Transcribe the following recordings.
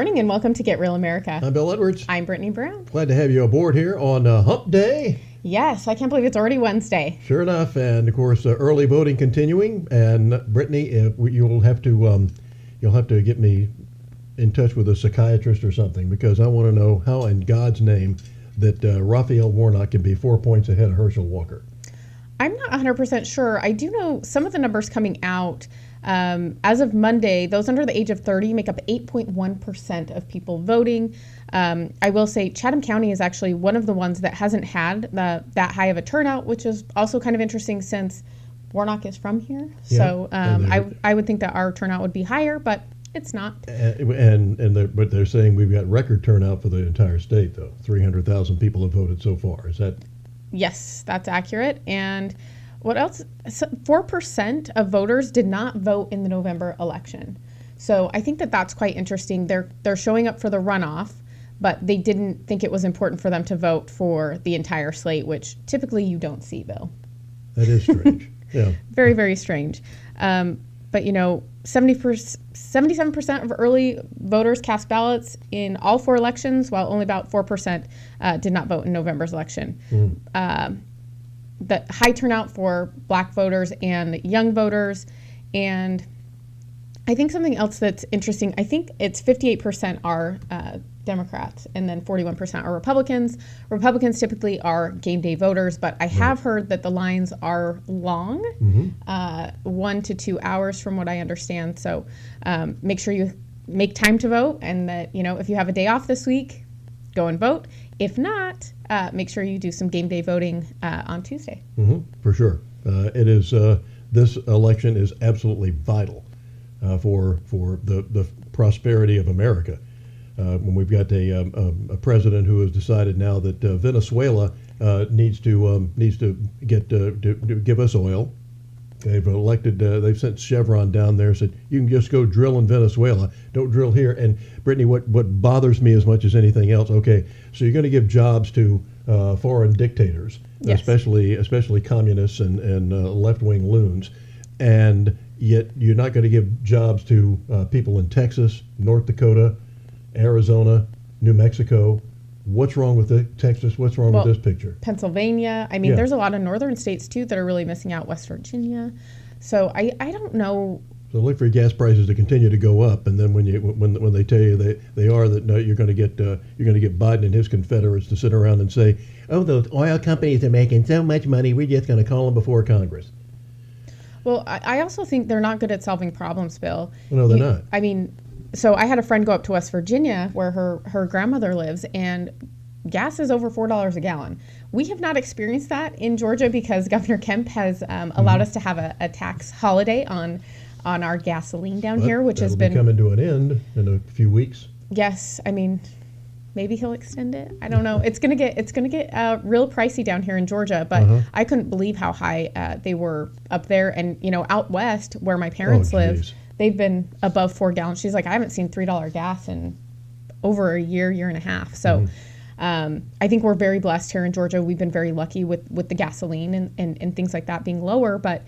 morning and welcome to Get Real America. I'm Bill Edwards. I'm Brittany Brown. Glad to have you aboard here on Hump Day. Yes, I can't believe it's already Wednesday. Sure enough, and of course, early voting continuing. And Brittany, you'll have to get me in touch with a psychiatrist or something, because I want to know how in God's name that Raphael Warnock can be 4 points ahead of Herschel Walker. I'm not 100% sure. I do know some of the numbers coming out. As of Monday, those under the age of 30 make up 8.1% of people voting. I will say Chatham County is actually one of the ones that hasn't had that high of a turnout, which is also kind of interesting since Warnock is from here. Yeah. So I would think that our turnout would be higher, but it's not. But they're saying we've got record turnout for the entire state, though. 300,000 people have voted so far. Is that? Yes, that's accurate. And what else? 4% of voters did not vote in the November election. So I think that that's quite interesting. They're showing up for the runoff, but they didn't think it was important for them to vote for the entire slate, which typically you don't see, Bill. That is strange. Yeah. Very, very strange. But 77% of early voters cast ballots in all four elections, while only about 4% did not vote in November's election. The high turnout for Black voters and young voters. And I think something else that's interesting, I think it's 58% are Democrats and then 41% are Republicans. Republicans typically are game day voters, but I have heard that the lines are long, 1 to 2 hours from what I understand. So make sure you make time to vote, and that, if you have a day off this week, go and vote. If not, make sure you do some game day voting on Tuesday. For sure. It is. This election is absolutely vital for the prosperity of America. When we've got a president who has decided now that Venezuela needs to give us oil. They've sent Chevron down there, said you can just go drill in Venezuela, don't drill here. And Brittany, what bothers me as much as anything else, okay, so you're going to give jobs to foreign dictators, yes, especially communists and left-wing loons, and yet you're not going to give jobs to people in Texas, North Dakota, Arizona, New Mexico. What's wrong with Texas? What's wrong with this picture? Pennsylvania. I mean, there's a lot of northern states, too, that are really missing out. West Virginia. So I don't know. So look for gas prices to continue to go up, and then when they tell you they are, that no, you're going to get Biden and his Confederates to sit around and say, oh, those oil companies are making so much money, we're just going to call them before Congress. Well, I also think they're not good at solving problems, Bill. No, they're not. I mean, so I had a friend go up to West Virginia where her grandmother lives, and gas is over $4 a gallon. We have not experienced that in Georgia because Governor Kemp has allowed us to have a tax holiday on our gasoline down here, which has been coming to an end in a few weeks. Yes, I mean, maybe he'll extend it. I don't know. It's gonna get real pricey down here in Georgia, but I couldn't believe how high they were up there. And out west where my parents live, they've been above 4 gallons. She's like, I haven't seen $3 gas in over a year and a half. So I think we're very blessed here in Georgia. We've been very lucky with the gasoline and things like that being lower, but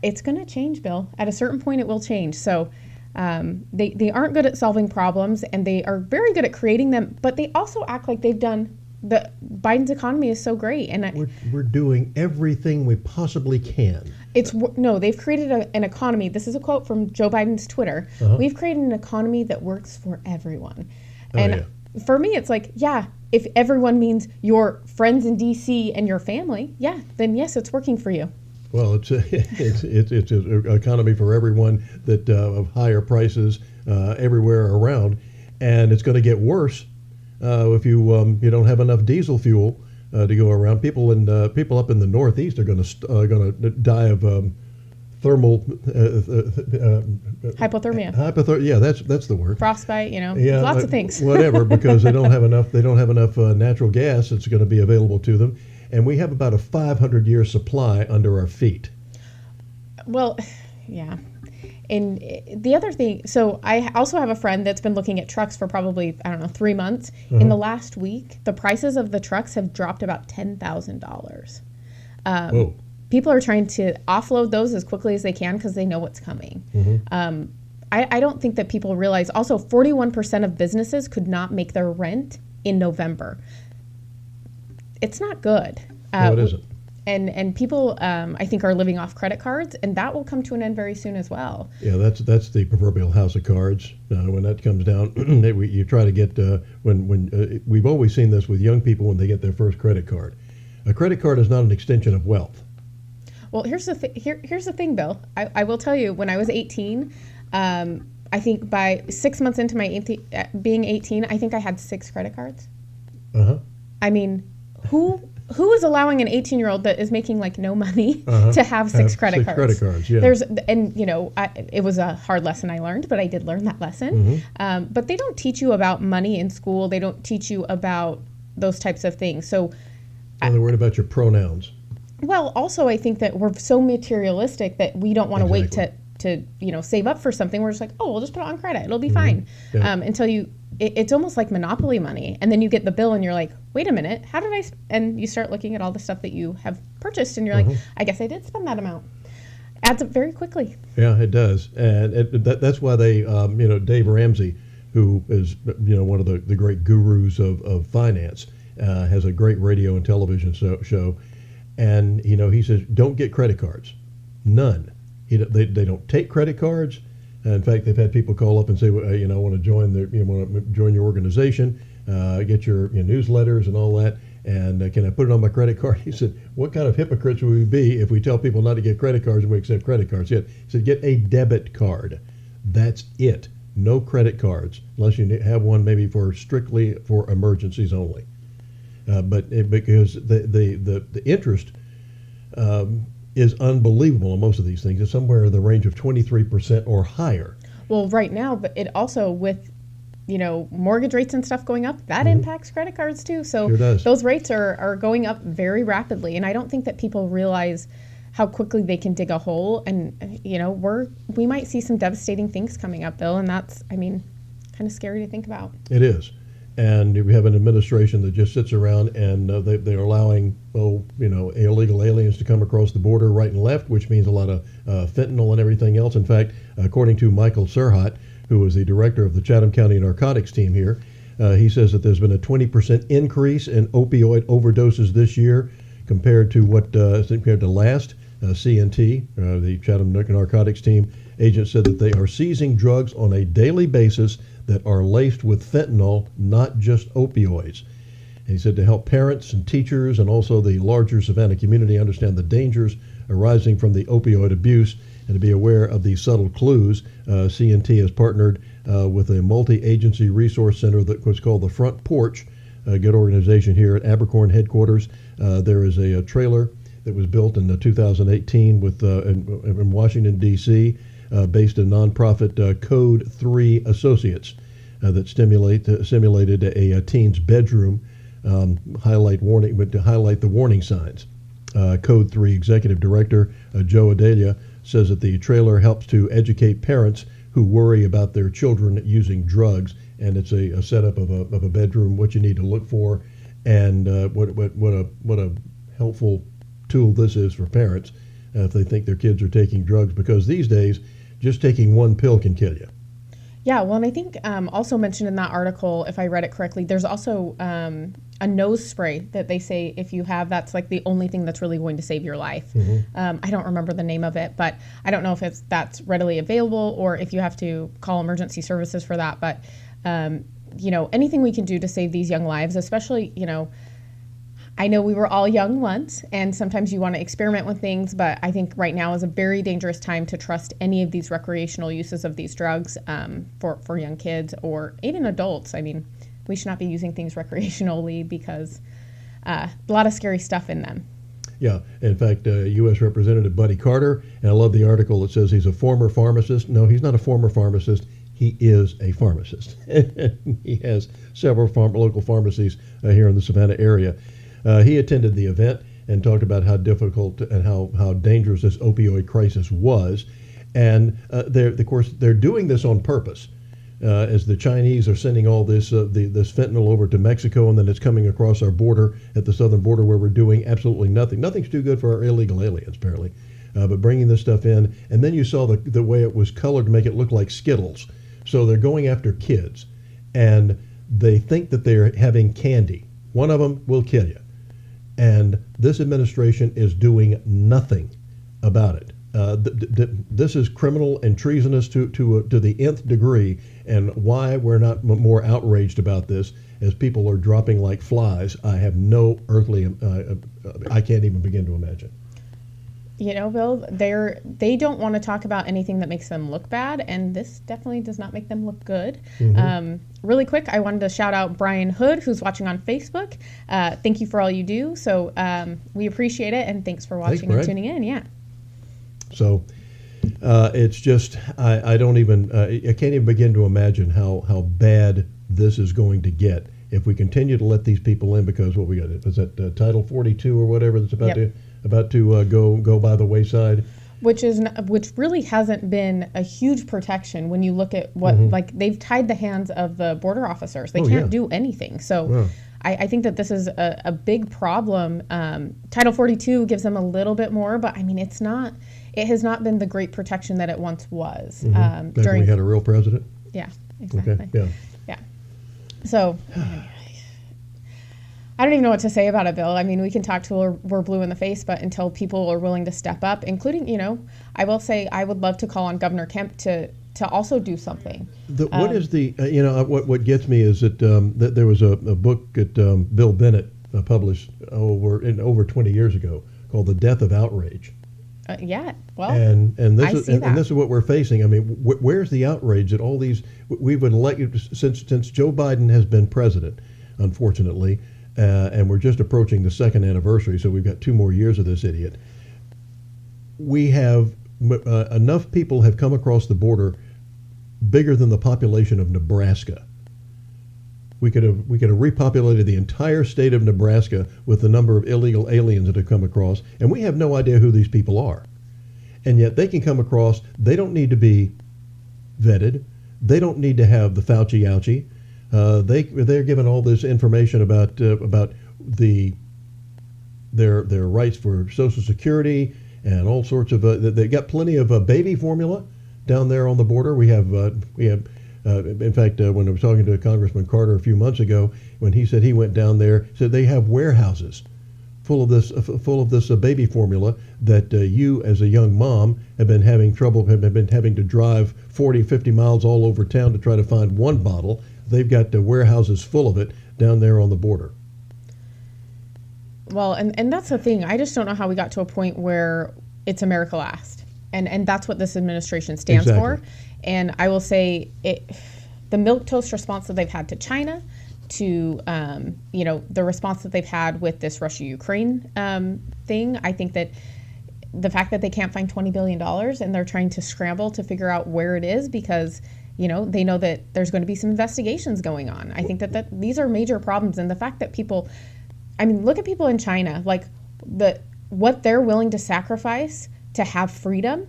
it's going to change, Bill. At a certain point, it will change. So they aren't good at solving problems, and they are very good at creating them, but they also act like they've done. Biden's economy is so great, and we're doing everything we possibly can. They've created an economy. This is a quote from Joe Biden's Twitter. We've created an economy that works for everyone. For me, it's like, if everyone means your friends in D.C. and your family, then yes, it's working for you. Well, it's an economy for everyone that of higher prices everywhere around, and it's going to get worse if you don't have enough diesel fuel to go around. People up in the Northeast are going to die of thermal hypothermia. Yeah, that's the word. Frostbite. Lots of things. Whatever, because they don't have enough. They don't have enough natural gas that's going to be available to them. And we have about a 500-year supply under our feet. Well, yeah. And the other thing, so I also have a friend that's been looking at trucks for probably, 3 months. In the last week, the prices of the trucks have dropped about $10,000. People are trying to offload those as quickly as they can because they know what's coming. I don't think that people realize also 41% of businesses could not make their rent in November. It's not good. No, it isn't. And people, I think, are living off credit cards, and that will come to an end very soon as well. Yeah, that's the proverbial house of cards. When that comes down, you try to get when we've always seen this with young people when they get their first credit card. A credit card is not an extension of wealth. Well, here's the thing, Bill. I will tell you, when I was 18, I think by 6 months into my being 18, I think I had 6 credit cards. Uh-huh. I mean, who is allowing an 18-year-old that is making like no money to have 6 credit cards? Credit cards, yeah. It was a hard lesson I learned, but I did learn that lesson. But they don't teach you about money in school. They don't teach you about those types of things. So, and they're worried about your pronouns. Well, also I think that we're so materialistic that we don't want to wait to save up for something. We're just like, oh, we'll just put it on credit. It'll be fine. Yeah. Until it's almost like Monopoly money. And then you get the bill and you're like, wait a minute, how did and you start looking at all the stuff that you have purchased and you're like, I guess I did spend that amount. Adds up very quickly. Yeah, it does. And that's why they, Dave Ramsey, who is, one of the great gurus of finance, has a great radio and television show. And, he says, don't get credit cards. None. They don't take credit cards. In fact, they've had people call up and say, well, I want to join join your organization, get your newsletters and all that, and can I put it on my credit card? He said, what kind of hypocrites would we be if we tell people not to get credit cards and we accept credit cards? He said, get a debit card. That's it. No credit cards, unless you have one maybe strictly for emergencies only. Because the interest is unbelievable on most of these things. It's somewhere in the range of 23% or higher. Well, right now, but it also with mortgage rates and stuff going up, that impacts credit cards too. So sure does. Those rates are going up very rapidly, and I don't think that people realize how quickly they can dig a hole. And we might see some devastating things coming up, Bill, and that's kind of scary to think about. It is. And we have an administration that just sits around and they're allowing, illegal aliens to come across the border right and left, which means a lot of fentanyl and everything else. In fact, according to Michael Serhat, who is the director of the Chatham County Narcotics team here, he says that there's been a 20% increase in opioid overdoses this year compared to last. CNT, the Chatham Narcotics team agent, said that they are seizing drugs on a daily basis that are laced with fentanyl, not just opioids. And he said to help parents and teachers and also the larger Savannah community understand the dangers arising from the opioid abuse and to be aware of the subtle clues, CNT has partnered with a multi-agency resource center that was called the Front Porch, a good organization here at Abercorn headquarters. There is a trailer that was built in 2018 in Washington, D.C., based in nonprofit Code 3 Associates that simulated a teen's bedroom, to highlight the warning signs. Code 3 Executive Director Joe Adelia says that the trailer helps to educate parents who worry about their children using drugs, and it's a setup of a bedroom, what you need to look for, and what a helpful tool this is for parents if they think their kids are taking drugs, because these days just taking one pill can kill you. Yeah, well, and I think also mentioned in that article, if I read it correctly, there's also a nose spray that they say if you have, that's like the only thing that's really going to save your life. I don't remember the name of it, but I don't know if that's readily available or if you have to call emergency services for that. But, anything we can do to save these young lives, especially, I know we were all young once, and sometimes you want to experiment with things, but I think right now is a very dangerous time to trust any of these recreational uses of these drugs for young kids or even adults. I mean, we should not be using things recreationally because a lot of scary stuff in them. Yeah, in fact, U.S. Representative Buddy Carter, and I love the article that says he's a former pharmacist. No, he's not a former pharmacist. He is a pharmacist. He has several local pharmacies here in the Savannah area. He attended the event and talked about how difficult and how dangerous this opioid crisis was. And of course, they're doing this on purpose. As the Chinese are sending all this fentanyl over to Mexico, and then it's coming across our border at the southern border where we're doing absolutely nothing. Nothing's too good for our illegal aliens, apparently. but bringing this stuff in, and then you saw the way it was colored to make it look like Skittles. So they're going after kids, and they think that they're having candy. One of them will kill you. And this administration is doing nothing about it. This is criminal and treasonous to the nth degree, and why we're not more outraged about this as people are dropping like flies, I have no earthly, I can't even begin to imagine. You know, Bill, they don't want to talk about anything that makes them look bad, and this definitely does not make them look good. Really quick, I wanted to shout out Brian Hood, who's watching on Facebook. Thank you for all you do. So we appreciate it, and thanks for watching and tuning in. Yeah. So it's just, I don't even, I can't even begin to imagine how bad this is going to get if we continue to let these people in, because what we got, is that Title 42 or whatever that's about to go by the wayside, which really hasn't been a huge protection when you look at what like they've tied the hands of the border officers. They can't do anything. So I think that this is a big problem. Title 42 gives them a little bit more, but I mean it has not been the great protection that it once was. Back when we had a real president. Yeah, exactly. Okay. Yeah. So I don't even know what to say about it, Bill. I mean, we can talk till we're blue in the face, but until people are willing to step up, including, you know, I will say I would love to call on Governor Kemp to also do something. What is the, what gets me is that there was a book that Bill Bennett published over 20 years ago called The Death of Outrage. Well, and this is what we're facing. I mean, where's the outrage that all these we've been elected since Joe Biden has been president, unfortunately, and we're just approaching the second anniversary, so we've got 2 more years of this idiot. We have enough people have come across the border bigger than the population of Nebraska. We could have repopulated the entire state of Nebraska with the number of illegal aliens that have come across, and we have no idea who these people are. And yet they can come across. They don't need to be vetted. They don't need to have the Fauci ouchie. They're given all this information about their rights for Social Security and all sorts of. They got plenty of baby formula down there on the border. We have. In fact, when I was talking to Congressman Carter a few months ago, when he said he went down there, said they have warehouses full of this baby formula that you, as a young mom, have been having to drive 40, 50 miles all over town to try to find one bottle. They've got warehouses full of it down there on the border. Well, and that's the thing. I just don't know how we got to a point where it's America last. And that's what this administration stands for. And I will say the milquetoast response that they've had to China, to the response that they've had with this Russia-Ukraine thing, I think that the fact that they can't find $20 billion and they're trying to scramble to figure out where it is because, they know that there's going to be some investigations going on. I think that these are major problems. And the fact that people, look at people in China, like what they're willing to sacrifice to have freedom,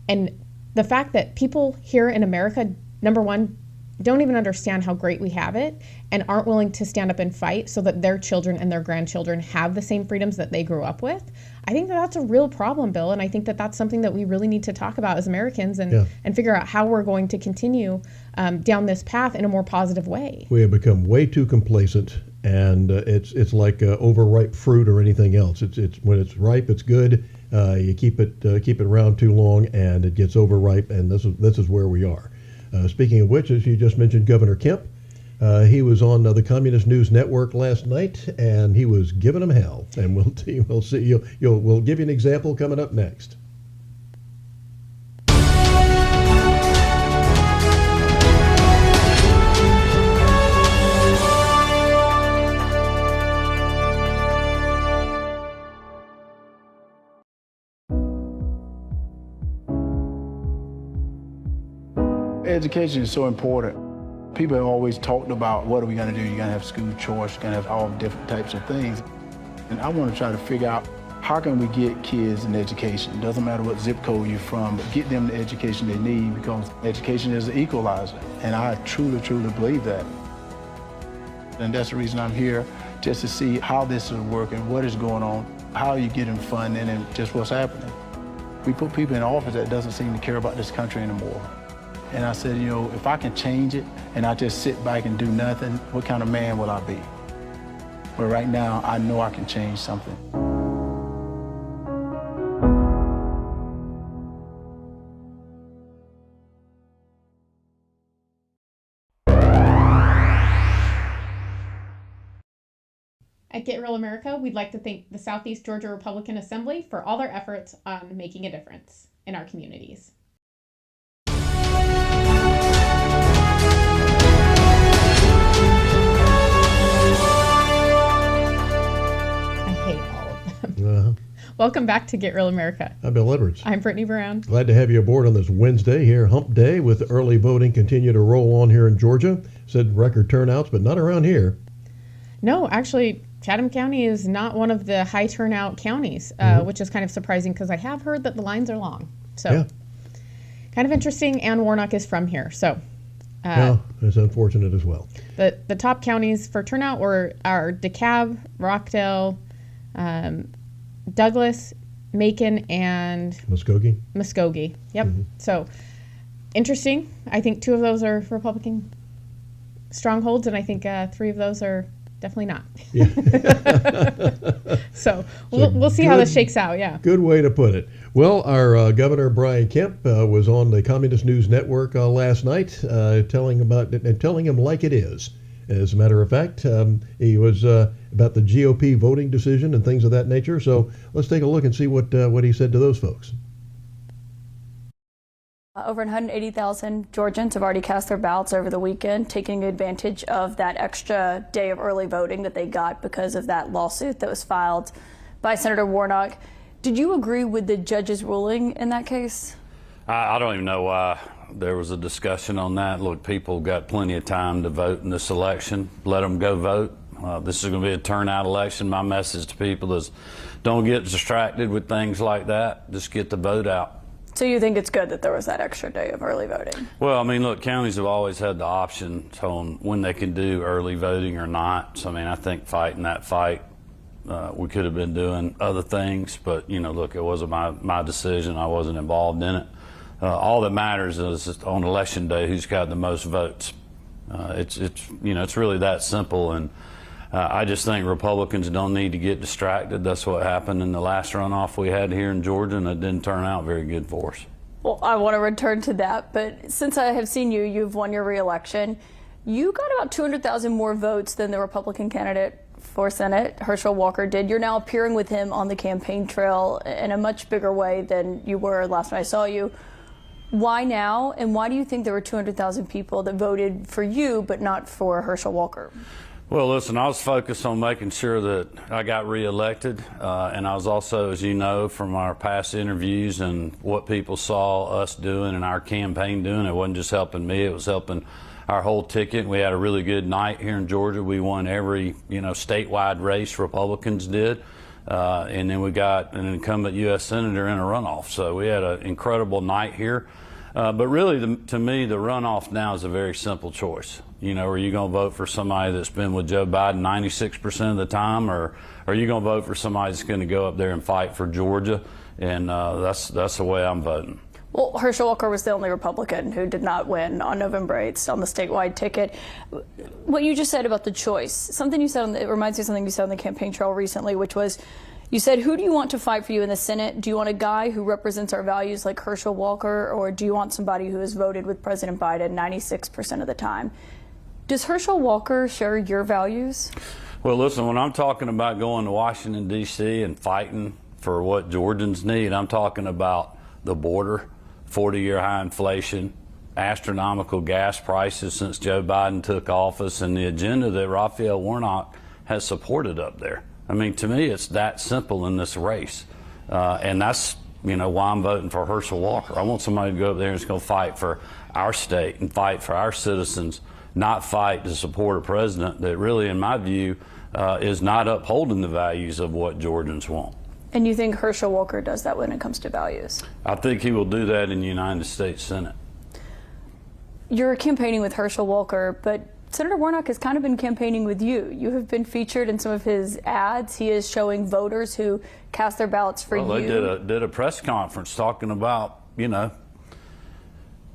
and the fact that people here in America, number one, don't even understand how great we have it and aren't willing to stand up and fight so that their children and their grandchildren have the same freedoms that they grew up with. I think that's a real problem, Bill, and I think that that's something that we really need to talk about as Americans and figure out how we're going to continue down this path in a more positive way. We have become way too complacent, and it's like overripe fruit or anything else. It's when it's ripe, it's good. You keep it around too long, and it gets overripe, and this is where we are. Speaking of which, as you just mentioned, Governor Kemp, he was on the Communist News Network last night, and he was giving them hell. And we'll see. We'll give you an example coming up next. Education is so important. People have always talked about what are we going to do? You're going to have school choice, you're going to have all different types of things. And I want to try to figure out how can we get kids an education? It doesn't matter what zip code you're from, but get them the education they need because education is an equalizer. And I truly, truly believe that. And that's the reason I'm here, just to see how this is working, what is going on, how are you getting funding, and just what's happening. We put people in office that doesn't seem to care about this country anymore. And I said, you know, if I can change it and I just sit back and do nothing, what kind of man will I be? But right now, I know I can change something. At Get Real America, we'd like to thank the Southeast Georgia Republican Assembly for all their efforts on making a difference in our communities. I hate all of them. Welcome back to Get Real America. I'm Bill Edwards. I'm Brittany Brown. Glad to have you aboard on this Wednesday here, Hump Day, with early voting continue to roll on here in Georgia. Said record turnouts, but not around here. No, actually, Chatham County is not one of the high turnout counties, which is kind of surprising because I have heard that the lines are long. So, Yeah. kind of interesting. Ann Warnock is from here. So, Well, it's unfortunate as well. the top counties for turnout are DeKalb, Rockdale, Douglas, Macon, and Muskogee. Muskogee. Yep. So, interesting. I think 2 of those are Republican strongholds, and I think 3 of those are definitely not. Yeah. So we'll see how this shakes out. Yeah. Good way to put it. Well, our Governor Brian Kemp was on the Communist News Network last night, telling him like it is. As a matter of fact, he was about the GOP voting decision and things of that nature. So let's take a look and see what he said to those folks. Over 180,000 Georgians have already cast their ballots over the weekend, taking advantage of that extra day of early voting that they got because of that lawsuit that was filed by Senator Warnock. Did you agree with the judge's ruling in that case? I don't even know why there was a discussion on that. Look, people got plenty of time to vote in this election. Let them go vote. This is going to be a turnout election. My message to people is don't get distracted with things like that. Just get the vote out. So you think it's good that there was that extra day of early voting? Well, I mean, look, counties have always had the option on when they can do early voting or not. So, I mean, I think fighting that fight, we could have been doing other things. But, you know, look, it wasn't my decision. I wasn't involved in it. All that matters is on election day who's got the most votes. It's really that simple. And I just think Republicans don't need to get distracted. That's what happened in the last runoff we had here in Georgia, and it didn't turn out very good for us. Well, I want to return to that, but since I have seen you've won your re-election. You got about 200,000 more votes than the Republican candidate for Senate, Herschel Walker, did. You're now appearing with him on the campaign trail in a much bigger way than you were last time I saw you. Why now, and why do you think there were 200,000 people that voted for you but not for Herschel Walker? Well, listen, I was focused on making sure that I got reelected, and I was also, as you know, from our past interviews and what people saw us doing and our campaign doing, it wasn't just helping me, it was helping our whole ticket. We had a really good night here in Georgia. We won every, statewide race Republicans did, and then we got an incumbent U.S. Senator in a runoff. So we had an incredible night here. But really, to me, the runoff now is a very simple choice. Are you going to vote for somebody that's been with Joe Biden 96% of the time, or are you going to vote for somebody that's going to go up there and fight for Georgia? And that's the way I'm voting. Well, Herschel Walker was the only Republican who did not win on November 8th on the statewide ticket. What you just said about the choice, something you said, it reminds me of something you said on the campaign trail recently, which was, you said, who do you want to fight for you in the Senate? Do you want a guy who represents our values like Herschel Walker, or do you want somebody who has voted with President Biden 96% of the time? Does Herschel Walker share your values? Well, listen, when I'm talking about going to Washington, D.C. and fighting for what Georgians need, I'm talking about the border, 40-year high inflation, astronomical gas prices since Joe Biden took office, and the agenda that Raphael Warnock has supported up there. I mean, to me, it's that simple in this race. And that's, why I'm voting for Herschel Walker. I want somebody to go up there and is going to fight for our state and fight for our citizens, not fight to support a president that really, in my view, is not upholding the values of what Georgians want. And you think Herschel Walker does that when it comes to values? I think he will do that in the United States Senate. You're campaigning with Herschel Walker, but Senator Warnock has kind of been campaigning with you. You have been featured in some of his ads. He is showing voters who cast their ballots for Well, you. they did a press conference talking about, you know,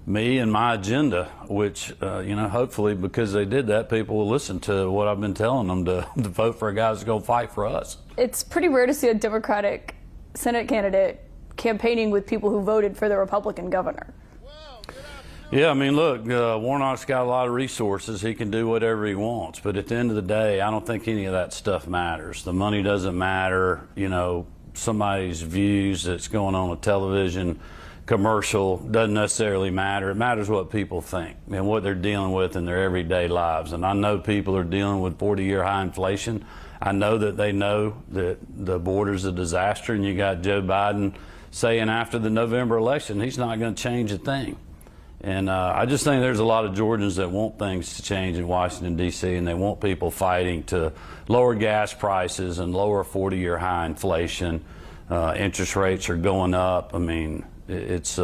me and my agenda, which, you know, hopefully because they did that, people will listen to what I've been telling them to vote for a guy that's going to fight for us. It's pretty rare to see a Democratic Senate candidate campaigning with people who voted for the Republican governor. Yeah, I mean, look, Warnock's got a lot of resources. He can do whatever he wants. But at the end of the day, I don't think any of that stuff matters. The money doesn't matter. You know, somebody's views that's going on a television commercial doesn't necessarily matter. It matters what people think and what they're dealing with in their everyday lives. And I know people are dealing with 40-year high inflation. I know that they know that the border's a disaster, and you got Joe Biden saying after the November election he's not going to change a thing. And I just think there's a lot of Georgians that want things to change in Washington, D.C., and they want people fighting to lower gas prices and lower 40-year high inflation. Interest rates are going up. I mean, it's, you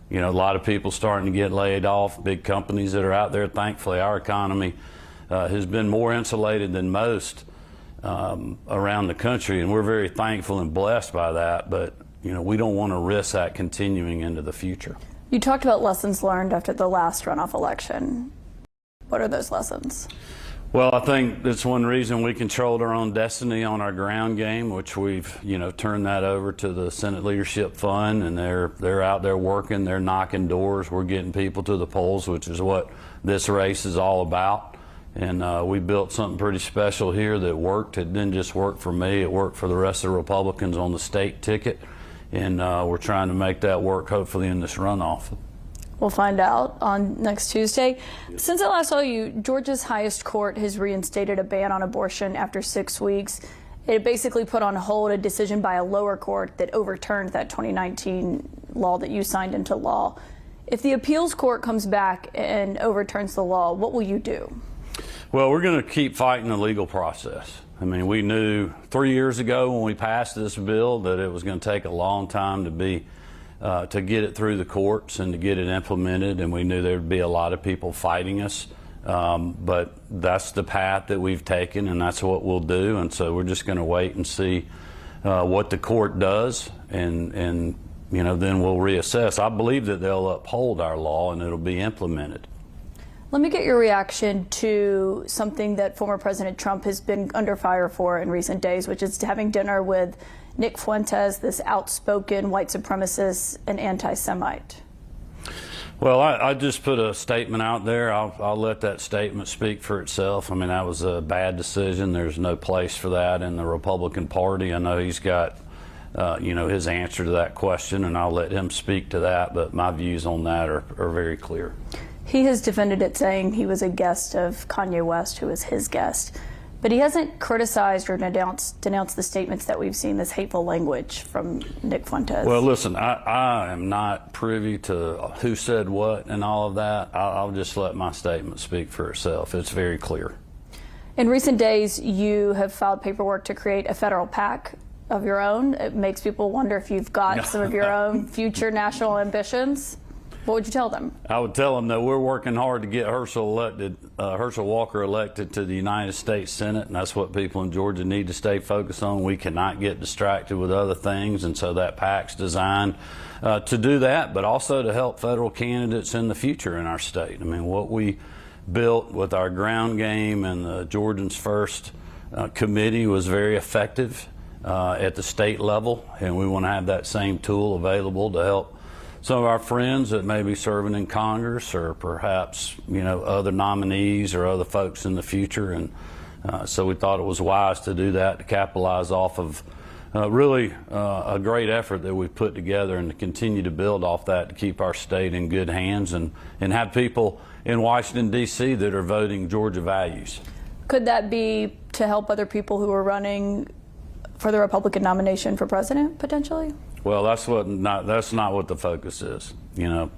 know, a lot of people starting to get laid off, big companies that are out there. Thankfully, our economy has been more insulated than most around the country, and we're very thankful and blessed by that. But, you know, we don't want to risk that continuing into the future. You talked about lessons learned after the last runoff election. What are those lessons? Well, I think that's one reason we controlled our own destiny on our ground game, which we've, you know, turned that over to the Senate Leadership Fund, and they're out there working, they're knocking doors, we're getting people to the polls, which is what this race is all about. And we built something pretty special here that worked. It didn't just work for me, it worked for the rest of the Republicans on the state ticket. And we're trying to make that work, hopefully, in this runoff. We'll find out on next Tuesday. Since I last saw you, Georgia's highest court has reinstated a ban on abortion after 6 weeks. It basically put on hold a decision by a lower court that overturned that 2019 law that you signed into law. If the appeals court comes back and overturns the law, what will you do? Well, we're going to keep fighting the legal process. I mean, we knew 3 years ago when we passed this bill that it was going to take a long time to get it through the courts and to get it implemented, and we knew there would be a lot of people fighting us. But that's the path that we've taken, and that's what we'll do. And so we're just going to wait and see what the court does, and you know, then we'll reassess. I believe that they'll uphold our law and it'll be implemented. Let me get your reaction to something that former President Trump has been under fire for in recent days, which is having dinner with Nick Fuentes, this outspoken white supremacist and anti-Semite. Well, I just put a statement out there. I'll let that statement speak for itself. I mean, that was a bad decision. There's no place for that in the Republican Party. I know he's got, you know, his answer to that question, and I'll let him speak to that. But my views on that are very clear. He has defended it, saying he was a guest of Kanye West, who was his guest. But he hasn't criticized or denounced the statements that we've seen, this hateful language from Nick Fuentes. Well, listen, I am not privy to who said what and all of that. I'll just let my statement speak for itself. It's very clear. In recent days, you have filed paperwork to create a federal PAC of your own. It makes people wonder if you've got some of your own future national ambitions. What would you tell them? I would tell them that we're working hard to get Herschel Walker elected to the United States Senate, and that's what people in Georgia need to stay focused on. We cannot get distracted with other things, and so that PAC's designed to do that, but also to help federal candidates in the future in our state. I mean, what we built with our ground game and the Georgians First committee was very effective at the state level, and we want to have that same tool available to help some of our friends that may be serving in Congress, or perhaps, you know, other nominees or other folks in the future. And so we thought it was wise to do that, to capitalize off of really a great effort that we've put together, and to continue to build off that to keep our state in good hands and have people in Washington, D.C. that are voting Georgia values. Could that be to help other people who are running for the Republican nomination for president, potentially? Well, that's not what the focus is. You know,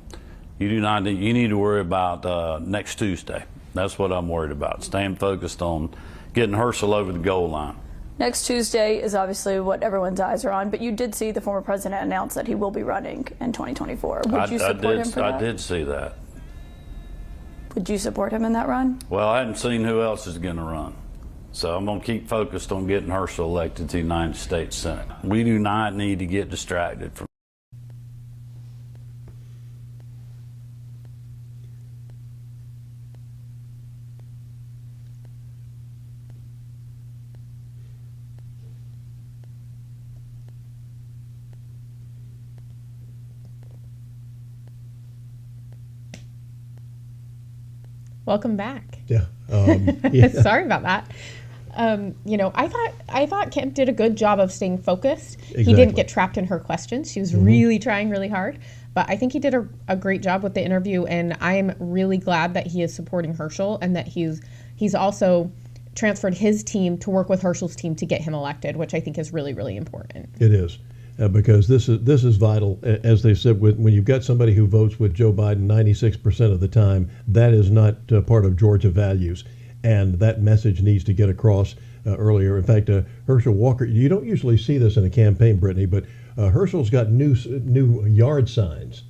you need to worry about next Tuesday. That's what I'm worried about. Staying focused on getting Herschel over the goal line. Next Tuesday is obviously what everyone's eyes are on, but you did see the former president announce that he will be running in 2024. Would you support him for that? I did see that. Would you support him in that run? Well, I hadn't seen who else is going to run. So I'm going to keep focused on getting Herschel elected to the United States Senate. We do not need to get distracted from Welcome back. Yeah. Sorry about that. I thought Kemp did a good job of staying focused. He Exactly. didn't get trapped in her questions. She was really trying really hard. But I think he did a great job with the interview, and I am really glad that he is supporting Herschel and that he's also transferred his team to work with Herschel's team to get him elected, which I think is really, really important. It is. Because this is vital. As they said, when you've got somebody who votes with Joe Biden 96% of the time, that is not part of Georgia values. And that message needs to get across earlier. In fact, Herschel Walker, you don't usually see this in a campaign, Brittany, but Herschel's got new yard signs.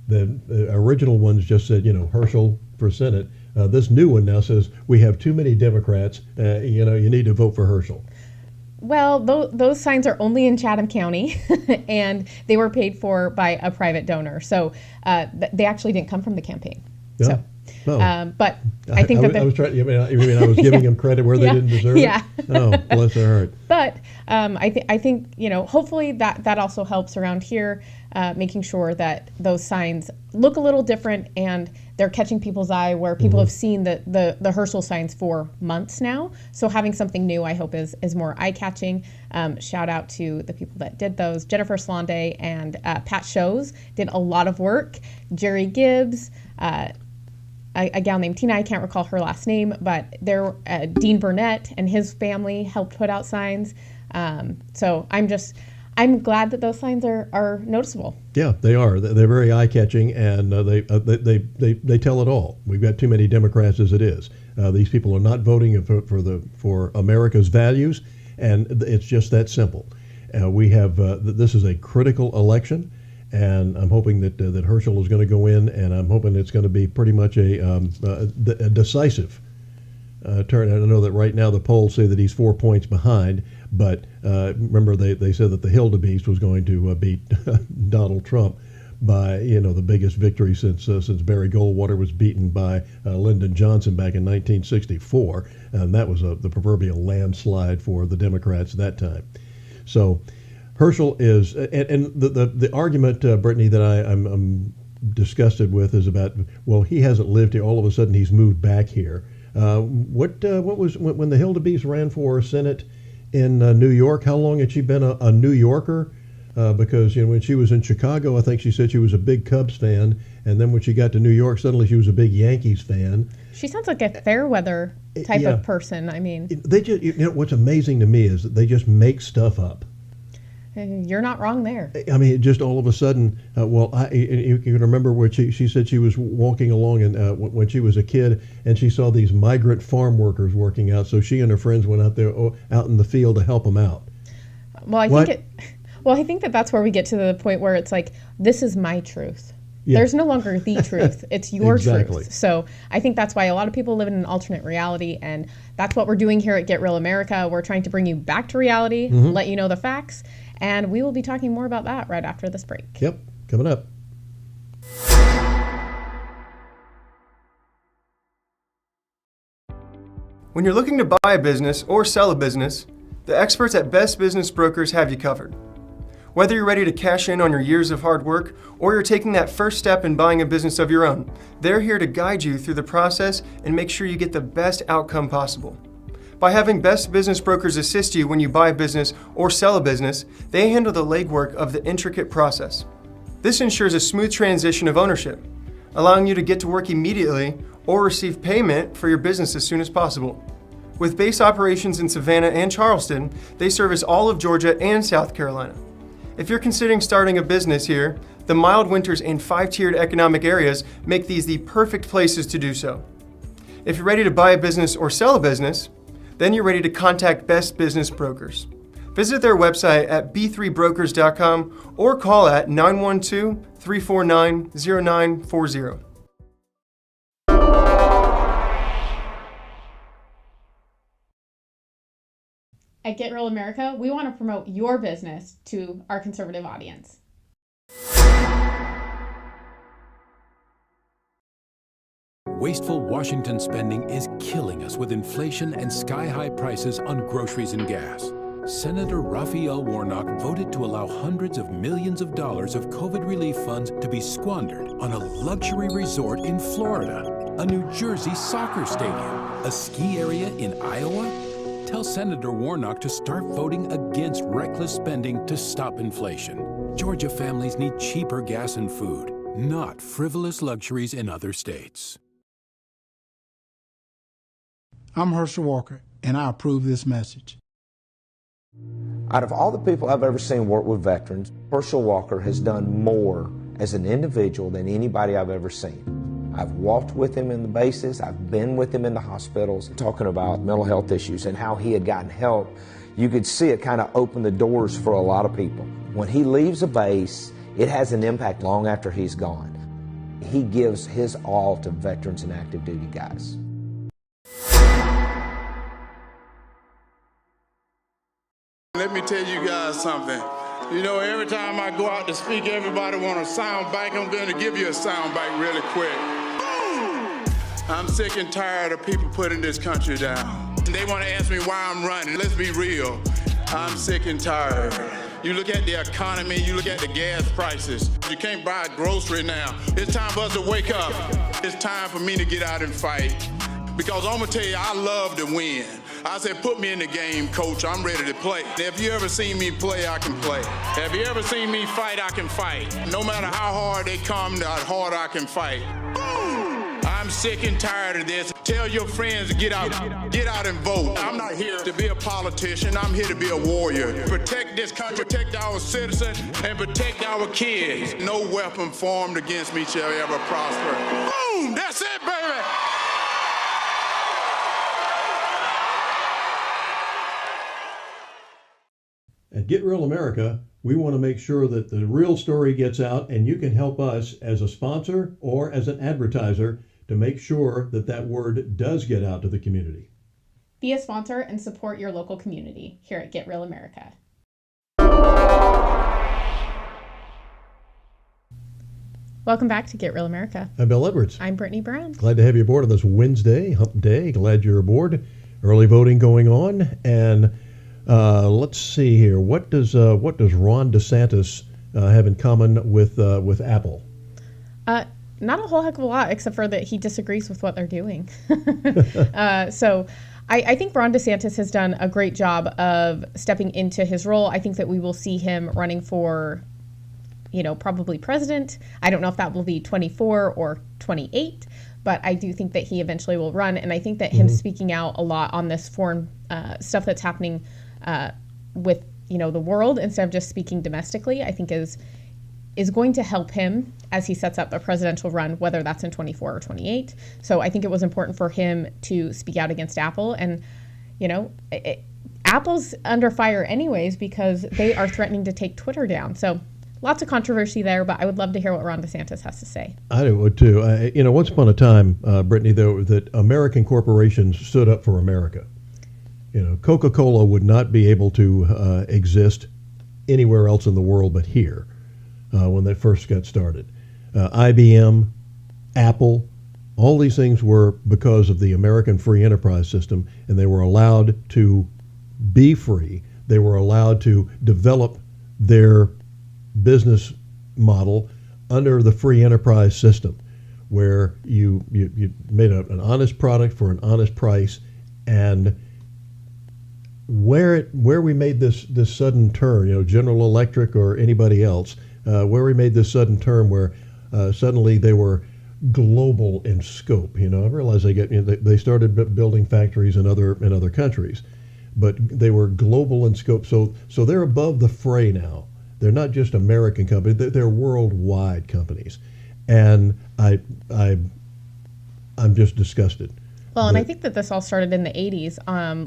The original ones just said, Herschel for Senate. This new one now says, we have too many Democrats. You need to vote for Herschel. Well, those signs are only in Chatham County, and they were paid for by a private donor. So they actually didn't come from the campaign. Yeah. So, Oh. but I think that I was trying. You mean I was giving them credit where they didn't deserve Yeah. it? Oh, bless their heart. But I think hopefully that also helps around here, making sure that those signs look a little different and they're catching people's eye where people have seen the Herschel signs for months now. So having something new, I hope is more eye catching. Shout out to the people that did those. Jennifer Slande and Pat Shows did a lot of work. Jerry Gibbs. A gal named Tina, I can't recall her last name, but Dean Burnett and his family helped put out signs. So I'm glad that those signs are noticeable. Yeah, they are. They're very eye-catching, and they tell it all. We've got too many Democrats as it is. These people are not voting for America's values, and it's just that simple. We have this is a critical election. And I'm hoping that Herschel is going to go in, and I'm hoping it's going to be pretty much a decisive turn. I know that right now the polls say that he's 4 points behind, but remember they said that the Hildebeest was going to beat Donald Trump by the biggest victory since Barry Goldwater was beaten by Lyndon Johnson back in 1964, and that was the proverbial landslide for the Democrats that time. So. Herschel is, and the argument, Brittany, that I'm disgusted with is about, well, he hasn't lived here. All of a sudden, he's moved back here. What was when the Hildebeest ran for Senate in New York? How long had she been a New Yorker? Because when she was in Chicago, I think she said she was a big Cubs fan, and then when she got to New York, suddenly she was a big Yankees fan. She sounds like a Fairweather type of person. I mean, they just what's amazing to me is that they just make stuff up. You're not wrong there. I mean, just all of a sudden, you can remember where she said she was walking along and when she was a kid, and she saw these migrant farm workers working out. So she and her friends went out there, out in the field to help them out. Well, I think that's where we get to the point where it's like, this is my truth. Yeah. There's no longer the truth. It's your Exactly. truth. So I think that's why a lot of people live in an alternate reality, and that's what we're doing here at Get Real America. We're trying to bring you back to reality, let you know the facts, and we will be talking more about that right after this break. Yep, coming up. When you're looking to buy a business or sell a business, the experts at Best Business Brokers have you covered. Whether you're ready to cash in on your years of hard work or you're taking that first step in buying a business of your own, they're here to guide you through the process and make sure you get the best outcome possible. By having Best Business Brokers assist you when you buy a business or sell a business, they handle the legwork of the intricate process. This ensures a smooth transition of ownership, allowing you to get to work immediately or receive payment for your business as soon as possible. With base operations in Savannah and Charleston, they service all of Georgia and South Carolina. If you're considering starting a business here, the mild winters and 5-tiered economic areas make these the perfect places to do so. If you're ready to buy a business or sell a business, then you're ready to contact Best Business Brokers. Visit their website at b3brokers.com or call at 912-349-0940. At Get Real America, we want to promote your business to our conservative audience. Wasteful Washington spending is killing us with inflation and sky-high prices on groceries and gas. Senator Raphael Warnock voted to allow hundreds of millions of dollars of COVID relief funds to be squandered on a luxury resort in Florida, a New Jersey soccer stadium, a ski area in Iowa. Tell Senator Warnock to start voting against reckless spending to stop inflation. Georgia families need cheaper gas and food, not frivolous luxuries in other states. I'm Herschel Walker, and I approve this message. Out of all the people I've ever seen work with veterans, Herschel Walker has done more as an individual than anybody I've ever seen. I've walked with him in the bases, I've been with him in the hospitals, talking about mental health issues and how he had gotten help. You could see it kind of open the doors for a lot of people. When he leaves a base, it has an impact long after he's gone. He gives his all to veterans and active duty guys. Let me tell you guys something. You know, every time I go out to speak, everybody want a sound bite. I'm going to give you a sound bite really quick. I'm sick and tired of people putting this country down. They want to ask me why I'm running. Let's be real. I'm sick and tired. You look at the economy, you look at the gas prices. You can't buy a grocery now. It's time for us to wake up. It's time for me to get out and fight. Because I'm going to tell you, I love to win. I said, put me in the game, coach. I'm ready to play. If you ever seen me play, I can play. Have you ever seen me fight, I can fight. No matter how hard they come, how hard I can fight. I'm sick and tired of this. Tell your friends to get out and vote. I'm not here to be a politician. I'm here to be a warrior. Protect this country, protect our citizens, and protect our kids. No weapon formed against me shall ever prosper. Boom! That's it, baby! At Get Real America, we want to make sure that the real story gets out, and you can help us as a sponsor or as an advertiser to make sure that that word does get out to the community. Be a sponsor and support your local community here at Get Real America. Welcome back to Get Real America. I'm Bill Edwards. I'm Brittany Brown. Glad to have you aboard on this Wednesday, hump day. Glad you're aboard. Early voting going on, and let's see here. What does Ron DeSantis have in common with Apple? Not a whole heck of a lot, except for that he disagrees with what they're doing. So I think Ron DeSantis has done a great job of stepping into his role. I think that we will see him running for, probably president. I don't know if that will be 24 or 28, but I do think that he eventually will run. And I think that him speaking out a lot on this foreign stuff that's happening with the world instead of just speaking domestically, I think is going to help him as he sets up a presidential run, whether that's in 24 or 28. So I think it was important for him to speak out against Apple. And, Apple's under fire anyways because they are threatening to take Twitter down. So lots of controversy there, but I would love to hear what Ron DeSantis has to say. I would too. Once upon a time, Brittany, though, that American corporations stood up for America. Coca-Cola would not be able to exist anywhere else in the world but here when they first got started. IBM, Apple, all these things were because of the American free enterprise system, and they were allowed to be free. They were allowed to develop their business model under the free enterprise system, where you made an honest product for an honest price. And where we made this sudden turn, General Electric or anybody else, where we made this sudden turn where suddenly they were global in scope. I realize they started building factories in other countries, but they were global in scope. So they're above the fray now. They're not just American companies; they're worldwide companies, and I'm just disgusted. Well, and I think that this all started in the 80s,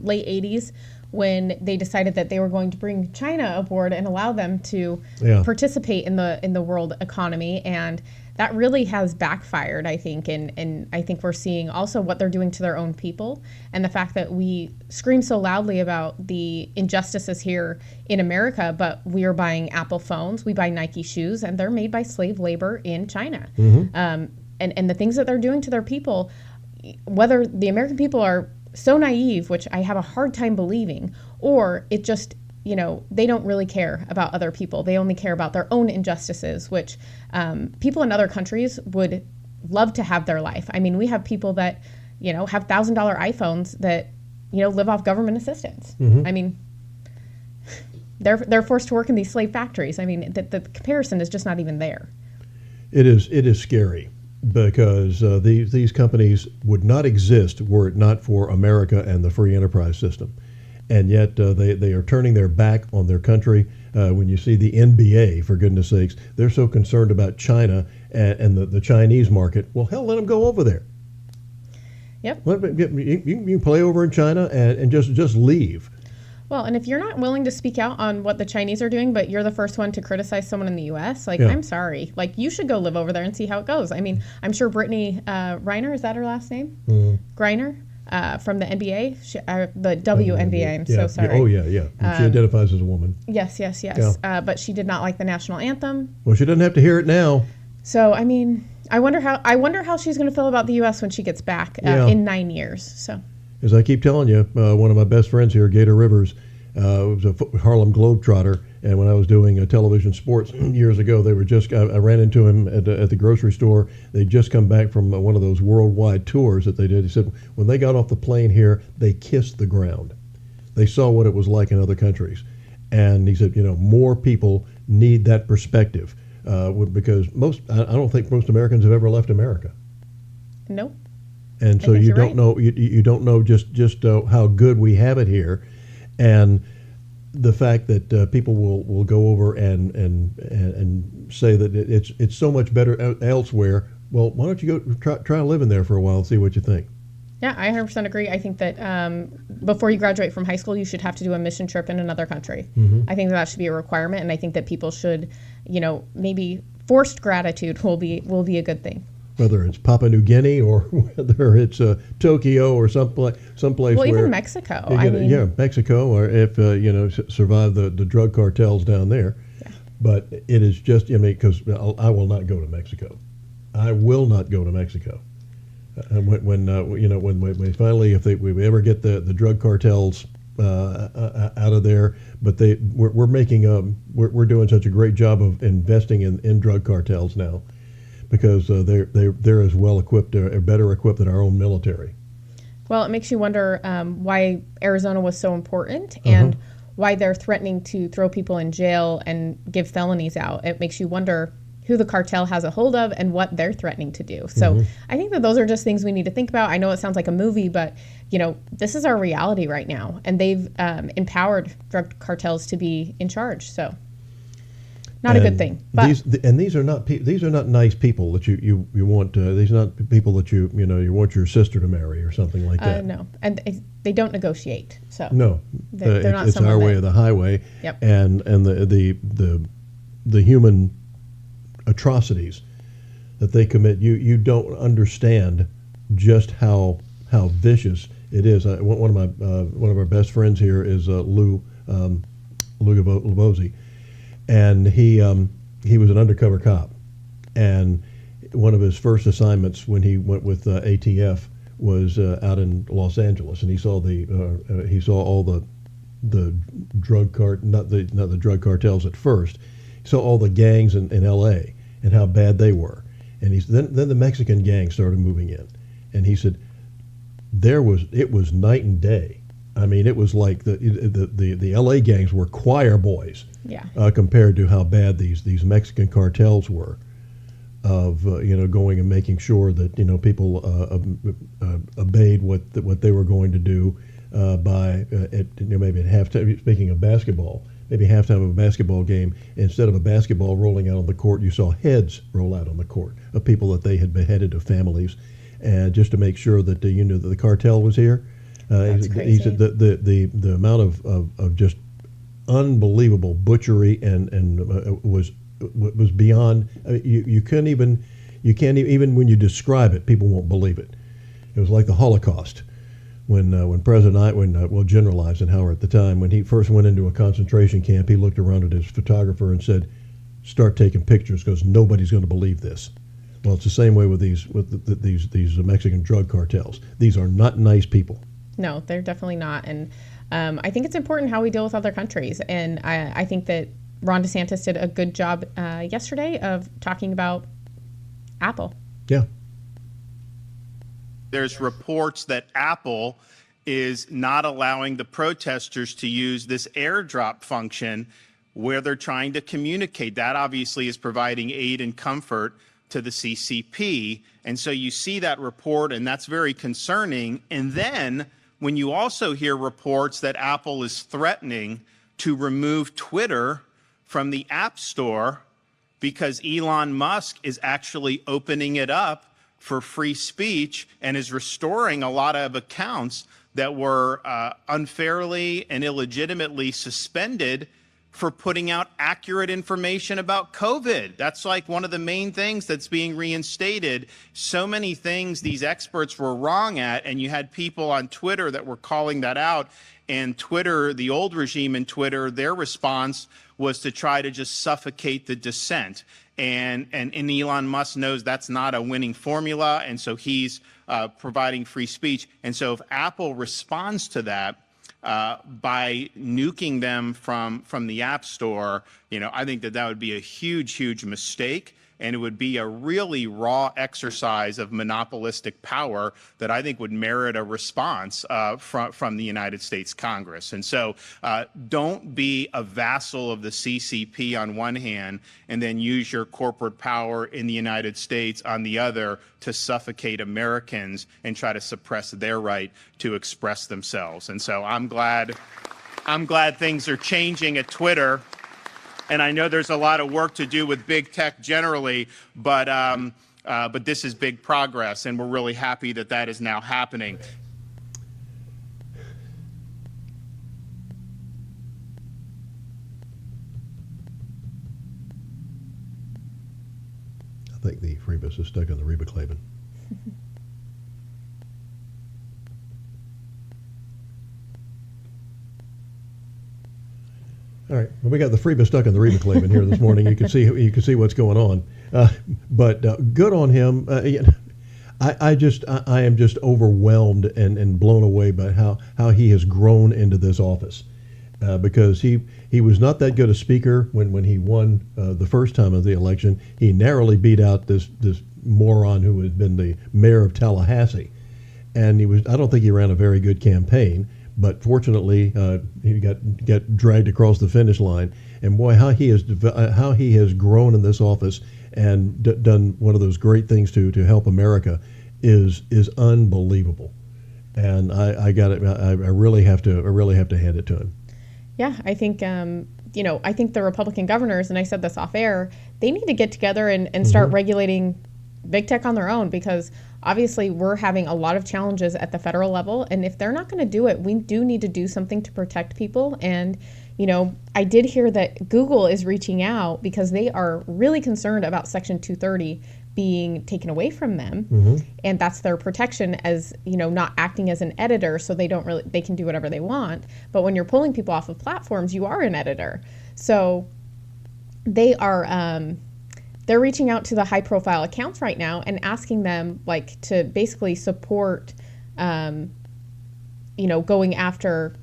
late 80s, when they decided that they were going to bring China aboard and allow them to participate in the world economy. And that really has backfired, I think. And I think we're seeing also what they're doing to their own people, and the fact that we scream so loudly about the injustices here in America, but we are buying Apple phones, we buy Nike shoes, and they're made by slave labor in China. And the things that they're doing to their people, whether the American people are so naive, which I have a hard time believing, or it just, they don't really care about other people. They only care about their own injustices, which people in other countries would love to have their life. I mean, we have people that, have $1,000 iPhones that, live off government assistance. I mean, they're forced to work in these slave factories. I mean, the comparison is just not even there. It is scary, because these companies would not exist were it not for America and the free enterprise system. And yet they are turning their back on their country. When you see the NBA, for goodness sakes, they're so concerned about China and the Chinese market. Well, hell, let them go over there. Yep. You can play over in China and just leave. Well, and if you're not willing to speak out on what the Chinese are doing, but you're the first one to criticize someone in the U.S., I'm sorry. You should go live over there and see how it goes. I mean, I'm sure Brittany Reiner, is that her last name? Griner, from the NBA, the WNBA, I'm so sorry. Oh, yeah. She identifies as a woman. Yes. Yeah. But she did not like the national anthem. Well, she doesn't have to hear it now. So, I mean, I wonder how she's going to feel about the U.S. when she gets back in 9 years. So. As I keep telling you, one of my best friends here, Gator Rivers, was a Harlem Globetrotter, and when I was doing television sports years ago, I ran into him at the grocery store. They'd just come back from one of those worldwide tours that they did. He said when they got off the plane here, they kissed the ground. They saw what it was like in other countries. And he said, more people need that perspective, because I don't think most Americans have ever left America. Nope. And so you don't know you don't know just how good we have it here, and the fact that people will go over and say that it's so much better elsewhere. Well, why don't you go try living there for a while and see what you think? Yeah, I 100% agree. I think that before you graduate from high school, you should have to do a mission trip in another country. I think that should be a requirement, and I think that people should, maybe forced gratitude will be a good thing. Whether it's Papua New Guinea or whether it's Tokyo or someplace where. Well, even Mexico. Mexico, or if survive the drug cartels down there. Yeah. But it is just because I will not go to Mexico. I will not go to Mexico. When we finally, if we ever get the drug cartels out of there, but we're doing such a great job of investing in drug cartels now. Because they're as well equipped or better equipped than our own military. Well, it makes you wonder why Arizona was so important and why they're threatening to throw people in jail and give felonies out. It makes you wonder who the cartel has a hold of and what they're threatening to do. So I think that those are just things we need to think about. I know it sounds like a movie, but this is our reality right now, and they've empowered drug cartels to be in charge. So. Not a good thing. But these are not nice people that you want. These are not people that you want your sister to marry or something like that. No, and they don't negotiate. So no, they're not. It's our way or the highway. Yep. And the human atrocities that they commit, you don't understand just how vicious it is. One of our best friends here is Lou Gavozzi. And he was an undercover cop, and one of his first assignments when he went with ATF was out in Los Angeles, and he saw all the drug not the drug cartels at first. He saw all the gangs in L.A. and how bad they were, and then the Mexican gang started moving in, and he said it was night and day. I mean, it was like the L.A. gangs were choir boys, compared to how bad these Mexican cartels were, of going and making sure that people obeyed what they were going to do by maybe at halftime. Speaking of basketball, maybe halftime of a basketball game, instead of a basketball rolling out on the court, you saw heads roll out on the court of people that they had beheaded, of families, and just to make sure that that the cartel was here. That's crazy. He said the amount of just unbelievable butchery and was beyond. You couldn't even You can't even when you describe it, people won't believe it. It was like the Holocaust when General Eisenhower at the time, when he first went into a concentration camp, he looked around at his photographer and said, "Start taking pictures because nobody's going to believe this." Well, it's the same way with these Mexican drug cartels. These are not nice people. No, they're definitely not. And I think it's important how we deal with other countries. And I think that Ron DeSantis did a good job yesterday of talking about Apple. Yeah. There's reports that Apple is not allowing the protesters to use this AirDrop function where they're trying to communicate. That obviously is providing aid and comfort to the CCP. And so you see that report, and that's very concerning. And then when you also hear reports that Apple is threatening to remove Twitter from the App Store because Elon Musk is actually opening it up for free speech and is restoring a lot of accounts that were unfairly and illegitimately suspended for putting out accurate information about COVID. That's like one of the main things that's being reinstated. So many things these experts were wrong at, and you had people on Twitter that were calling that out. And Twitter, the old regime in Twitter, their response was to try to just suffocate the dissent. And Elon Musk knows that's not a winning formula, and so he's providing free speech. And so if Apple responds to that by nuking them from the App Store, I think that would be a huge, huge mistake. And it would be a really raw exercise of monopolistic power that I think would merit a response from the United States Congress. And so don't be a vassal of the CCP on one hand and then use your corporate power in the United States on the other to suffocate Americans and try to suppress their right to express themselves. And so I'm glad things are changing at Twitter. And I know there's a lot of work to do with big tech generally, but this is big progress, and we're really happy that that is now happening. I think the Freebus is stuck on the Reba Clavin. All right. Well, we got the Freebus stuck in the Reba Clavin here this morning. You can see what's going on. But good on him. I am just overwhelmed and blown away by how he has grown into this office. Because he was not that good a speaker when he won the first time of the election. He narrowly beat out this moron who had been the mayor of Tallahassee, and I don't think he ran a very good campaign. But fortunately, he got dragged across the finish line. And boy, how he has grown in this office and done one of those great things to help America is unbelievable. And I really have to hand it to him. Yeah, I think I think the Republican governors, and I said this off air, they need to get together and start regulating big tech on their own, because obviously we're having a lot of challenges at the federal level, and if they're not going to do it, we do need to do something to protect people. And I did hear that Google is reaching out because they are really concerned about Section 230 being taken away from them, and that's their protection as not acting as an editor, so they can do whatever they want. But when you're pulling people off of platforms, you are an editor. So they are they're reaching out to the high profile accounts right now and asking them to basically support going after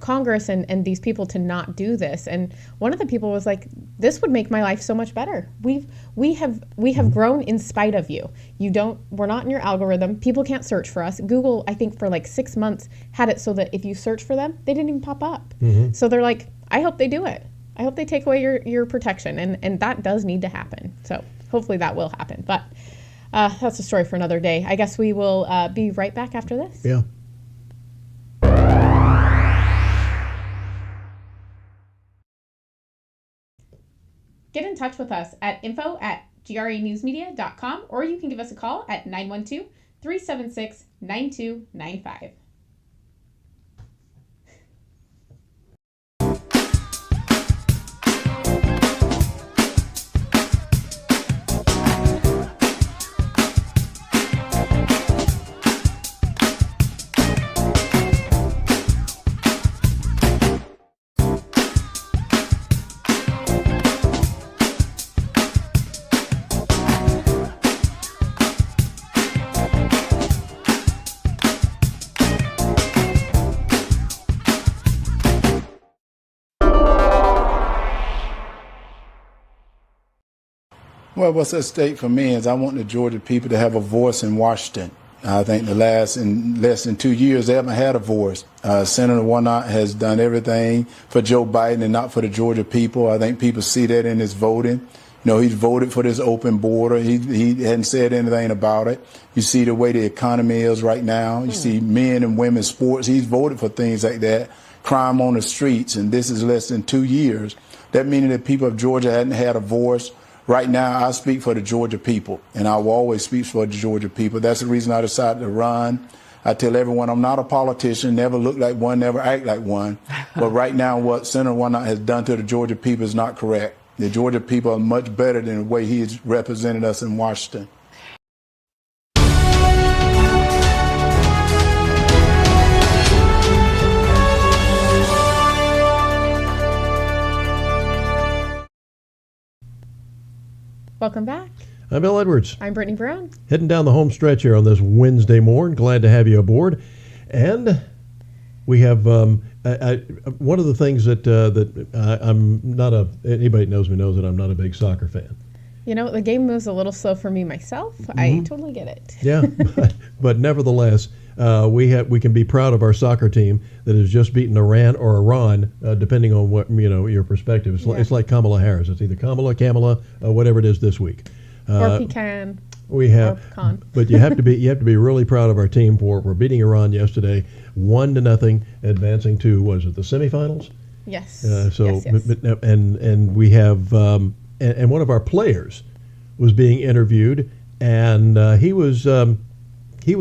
Congress and these people to not do this. And one of the people was like, this would make my life so much better. We have grown in spite of you. We're not in your algorithm. People can't search for us. Google, I think for 6 months had it so that if you search for them, they didn't even pop up. So they're like, I hope they do it. I hope they take away your protection. And that does need to happen. So hopefully that will happen. But that's a story for another day. I guess we will be right back after this. Yeah. Get in touch with us at info@granewsmedia.com, or you can give us a call at 912-376-9295. Well, what's at stake for me is I want the Georgia people to have a voice in Washington. I think in less than 2 years, they haven't had a voice. Senator Warnock has done everything for Joe Biden and not for the Georgia people. I think people see that in his voting. You know, he's voted for this open border. He hadn't said anything about it. You see the way the economy is right now. You see men and women's sports. He's voted for things like that. Crime on the streets, and this is less than 2 years. That meaning that people of Georgia hadn't had a voice. Right now, I speak for the Georgia people, and I will always speak for the Georgia people. That's the reason I decided to run. I tell everyone I'm not a politician, never look like one, never act like one. But right now, what Senator Warnock has done to the Georgia people is not correct. The Georgia people are much better than the way he has represented us in Washington. Welcome back. I'm Bill Edwards. I'm Brittany Brown. Heading down the home stretch here on this Wednesday morning. Glad to have you aboard. And we have one of the things that I'm not anybody knows me knows that I'm not a big soccer fan. You know, the game moves a little slow for me myself. I totally get it. Yeah, but nevertheless, we can be proud of our soccer team that has just beaten Iran or Iran, depending on what your perspective. It's like Kamala Harris. It's either Kamala, whatever it is this week. Or pecan. We have, or pecan. But you have to be really proud of our team for beating Iran yesterday, 1-0, advancing to the semifinals. Yes. Yes. Yes. And we have and one of our players was being interviewed, and he was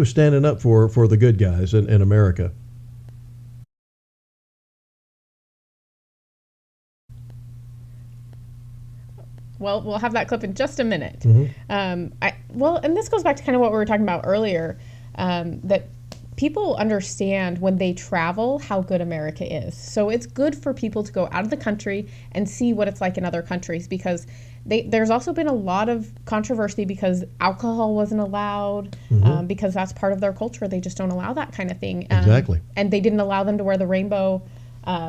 standing up for the good guys in America. Well, we'll have that clip in just a minute. Mm-hmm. And this goes back to kind of what we were talking about earlier, that people understand when they travel how good America is. So it's good for people to go out of the country and see what it's like in other countries, because there's also been a lot of controversy because alcohol wasn't allowed, because that's part of their culture. They just don't allow that kind of thing. Exactly. And they didn't allow them to wear the rainbow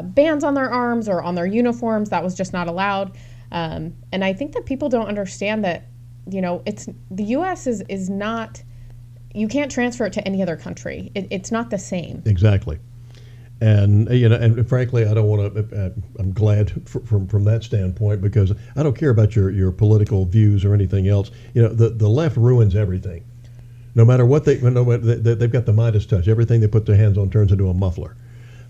bands on their arms or on their uniforms. That was just not allowed. And I think that people don't understand that, it's the U.S. is not, you can't transfer it to any other country. It's not the same. Exactly. And, and frankly, I don't want to, I'm glad from that standpoint, because I don't care about your political views or anything else. The left ruins everything. No matter what they've got the Midas touch. Everything they put their hands on turns into a muffler.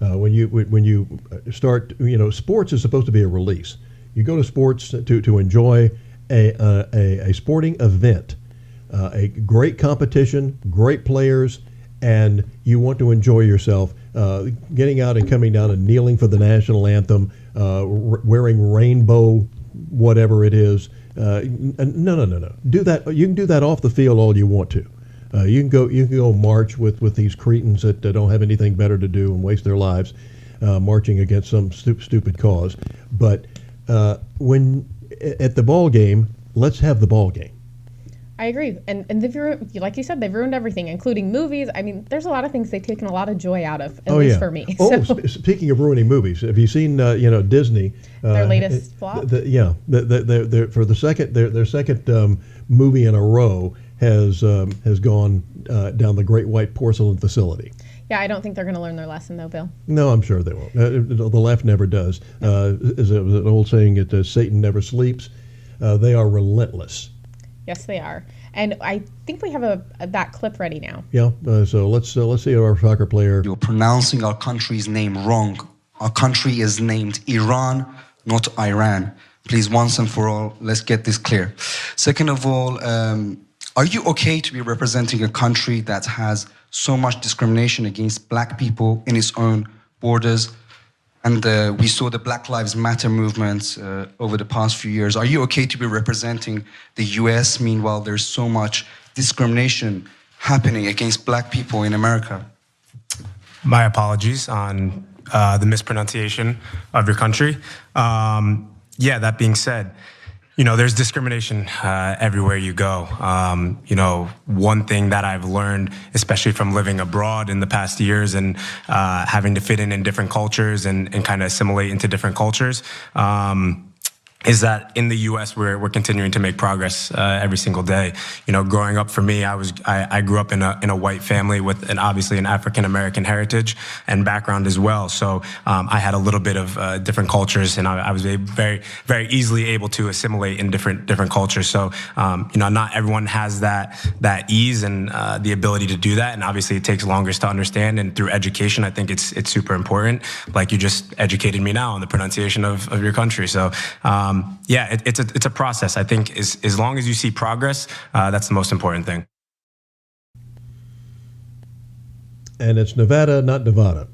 When you start, sports is supposed to be a release. You go to sports to enjoy a sporting event, a great competition, great players, and you want to enjoy yourself. Getting out and coming down and kneeling for the national anthem, wearing rainbow, whatever it is. No. Do that. You can do that off the field all you want to. You can go march with these cretins that don't have anything better to do and waste their lives marching against some stupid cause. But when at the ball game, let's have the ball game. I agree, and like you said, they've ruined everything, including movies. I mean, there's a lot of things they've taken a lot of joy out of, at least for me. Speaking of ruining movies, have you seen Disney? Their latest flop. For their second movie in a row has gone down the Great White Porcelain Facility. Yeah, I don't think they're going to learn their lesson, though, Bill. No, I'm sure they won't. The left never does. Is an old saying that Satan never sleeps. They are relentless. Yes, they are. And I think we have that clip ready now. Yeah, so let's see our soccer player. You're pronouncing our country's name wrong. Our country is named Iran, not Iran. Please, once and for all, let's get this clear. Second of all, are you okay to be representing a country that has so much discrimination against black people in its own borders? And we saw the Black Lives Matter movement over the past few years. Are you okay to be representing the US? Meanwhile, there's so much discrimination happening against black people in America. My apologies on the mispronunciation of your country. That being said, there's discrimination everywhere you go. One thing that I've learned, especially from living abroad in the past years and having to fit in different cultures and kind of assimilate into different cultures, is that in the U.S. we're continuing to make progress every single day. You know, growing up for me, I grew up in a white family with obviously an African American heritage and background as well. So I had a little bit of different cultures, and I was very easily able to assimilate in different cultures. So you know, not everyone has that ease and the ability to do that, and obviously it takes longer to understand. And through education, I think it's super important. Like you just educated me now on the pronunciation of your country. So. Yeah, it's a process. I think as long as you see progress, that's the most important thing. And it's Nevada, not Nevada.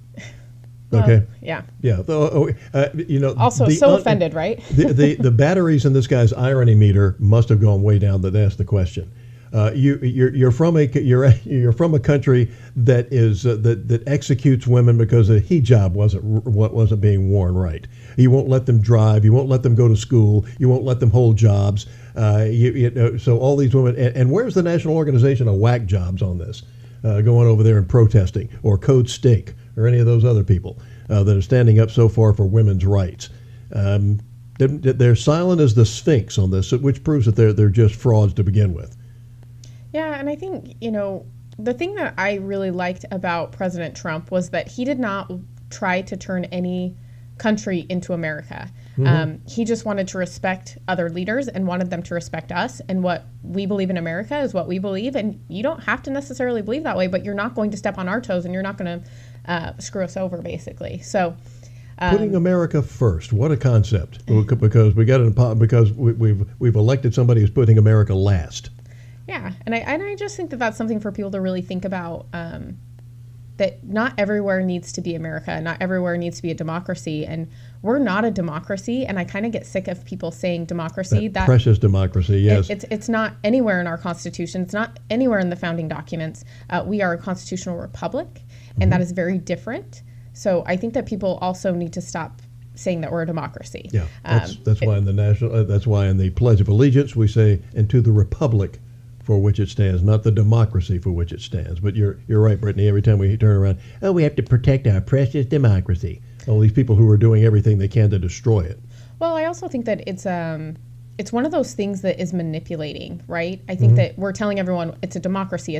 Okay. Yeah. Yeah. You know. Also, so offended, right? the batteries in this guy's irony meter must have gone way down. That's the question. You're from a country that is that executes women because the hijab wasn't being worn right. You won't let them drive. You won't let them go to school. You won't let them hold jobs. So all these women. And where's the National Organization of Whack Jobs on this? Going over there and protesting, or Code Stink, or any of those other people that are standing up so far for women's rights. They're silent as the Sphinx on this, which proves that they're just frauds to begin with. Yeah, and I think, you know, the thing that I really liked about President Trump was that he did not try to turn any country into America. He just wanted to respect other leaders and wanted them to respect us, and what we believe in America is what we believe, and you don't have to necessarily believe that way, but you're not going to step on our toes, and you're not going to screw us over, basically. So putting America first, what a concept! Because we've elected somebody who's putting America last. Yeah, and I just think that that's something for people to really think about, that not everywhere needs to be America, not everywhere needs to be a democracy, and we're not a democracy, and I kind of get sick of people saying democracy. That precious democracy, yes. It's not anywhere in our Constitution. It's not anywhere in the founding documents. We are a constitutional republic, and that is very different. So I think that people also need to stop saying that we're a democracy. Yeah, that's why in the that's why in the Pledge of Allegiance we say, "And to the republic for which it stands," not the democracy for which it stands. But you're right, Brittany. Every time we turn around, we have to protect our precious democracy. All these people who are doing everything they can to destroy it. Well, I also think that it's one of those things that is manipulating, right? I think that we're telling everyone it's a democracy,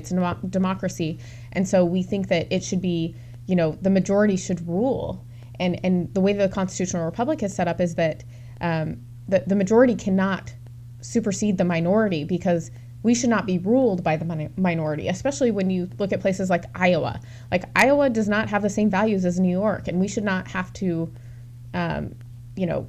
democracy, and so we think that it should be, you know, the majority should rule. And the way the constitutional republic is set up is that the majority cannot supersede the minority, because we should not be ruled by the minority, especially when you look at places like Iowa. Like, Iowa does not have the same values as New York, and we should not have to, you know,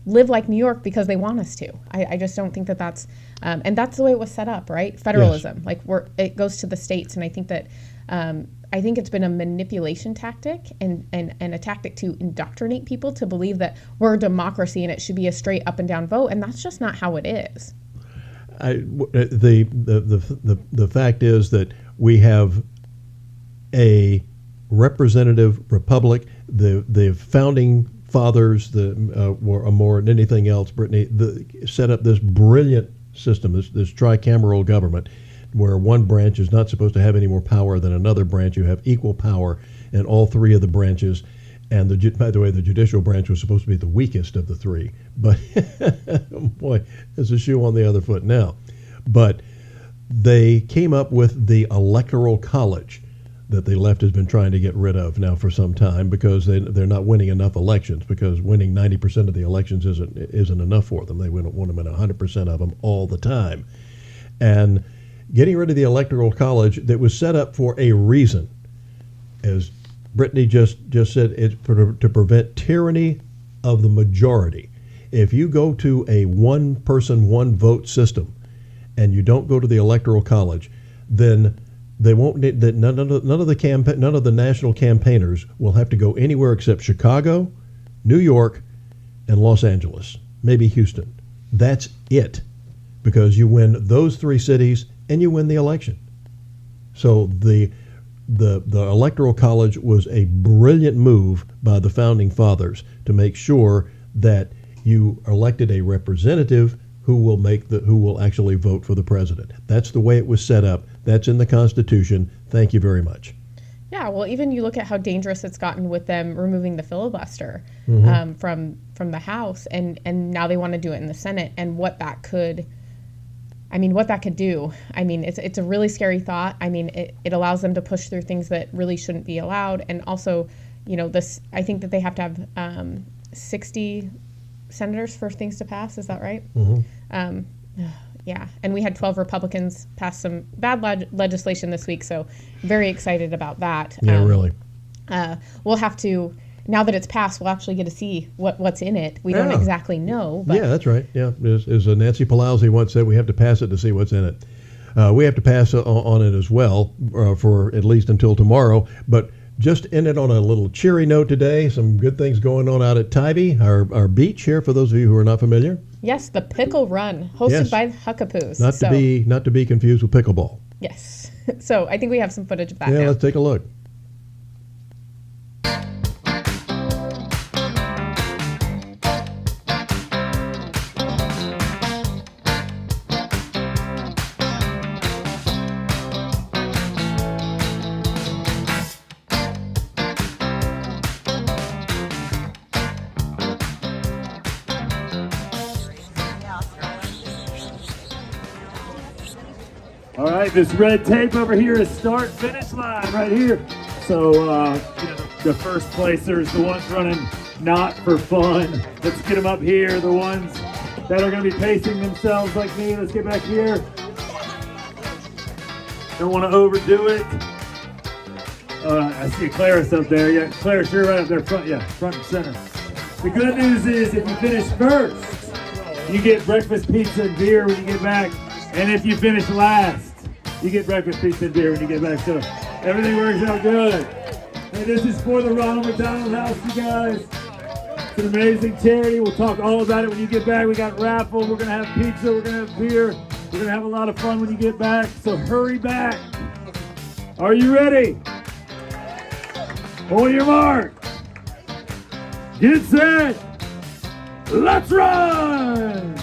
live like New York because they want us to. I just don't think that that's, and that's the way it was set up, right? Federalism, yes. Like it goes to the states, and I think that, I think it's been a manipulation tactic and a tactic to indoctrinate people to believe that we're a democracy and it should be a straight up and down vote, and that's just not how it is. The fact is that we have a representative republic. The founding fathers, more than anything else, Brittany, set up this brilliant system, this tricameral government, where one branch is not supposed to have any more power than another branch. You have equal power in all three of the branches. And by the way, the judicial branch was supposed to be the weakest of the three. But boy, there's a shoe on the other foot now. But they came up with the Electoral College that the left has been trying to get rid of now for some time, because they're not winning enough elections, because winning 90% of the elections isn't enough for them. They want them in 100% of them all the time. And getting rid of the Electoral College that was set up for a reason, as Brittany just said, it's to prevent tyranny of the majority. If you go to a one-person, one-vote system, and you don't go to the Electoral College, then they won't. None of the national campaigners will have to go anywhere except Chicago, New York, and Los Angeles, maybe Houston. That's it, because you win those three cities and you win the election. So the Electoral College was a brilliant move by the founding fathers to make sure that you elected a representative who will actually vote for the president. That's the way it was set up. That's in the Constitution. Thank you very much. Yeah, well, even you look at how dangerous it's gotten with them removing the filibuster from the House, and now they want to do it in the Senate, and what that could do. I mean, it's a really scary thought. I mean, it allows them to push through things that really shouldn't be allowed, and also, I think that they have to have 60 senators for things to pass. Is that right? Yeah, and we had 12 Republicans pass some bad legislation this week, so very excited about that. Yeah, really. We'll have to, now that it's passed, we'll actually get to see what's in it. We don't exactly know. But Yeah, that's right. Yeah, as Nancy Pelosi once said, we have to pass it to see what's in it. We have to pass on it as well for at least until tomorrow, but just end it on a little cheery note today. Some good things going on out at Tybee, our beach here, for those of you who are not familiar. Yes, the Pickle Run, hosted by the Huckapoos. Not to be confused with pickleball. Yes. So I think we have some footage of that Yeah, now. let's take a look. All right, this red tape over here is start finish line right here. So the first placers, the ones running not for fun, let's get them up here. The ones that are going to be pacing themselves like me, let's get back here. Don't want to overdo it. I see Claris up there. Yeah, Claris, you're right up there front. Yeah, front and center. The good news is if you finish first, you get breakfast, pizza, and beer when you get back. And if you finish last, you get breakfast, pizza, and beer when you get back. So everything works out good. Hey, this is for the Ronald McDonald House, you guys. It's an amazing charity. We'll talk all about it when you get back. We got raffle. We're going to have pizza. We're going to have beer. We're going to have a lot of fun when you get back. So hurry back. Are you ready? On your mark. Get set. Let's run.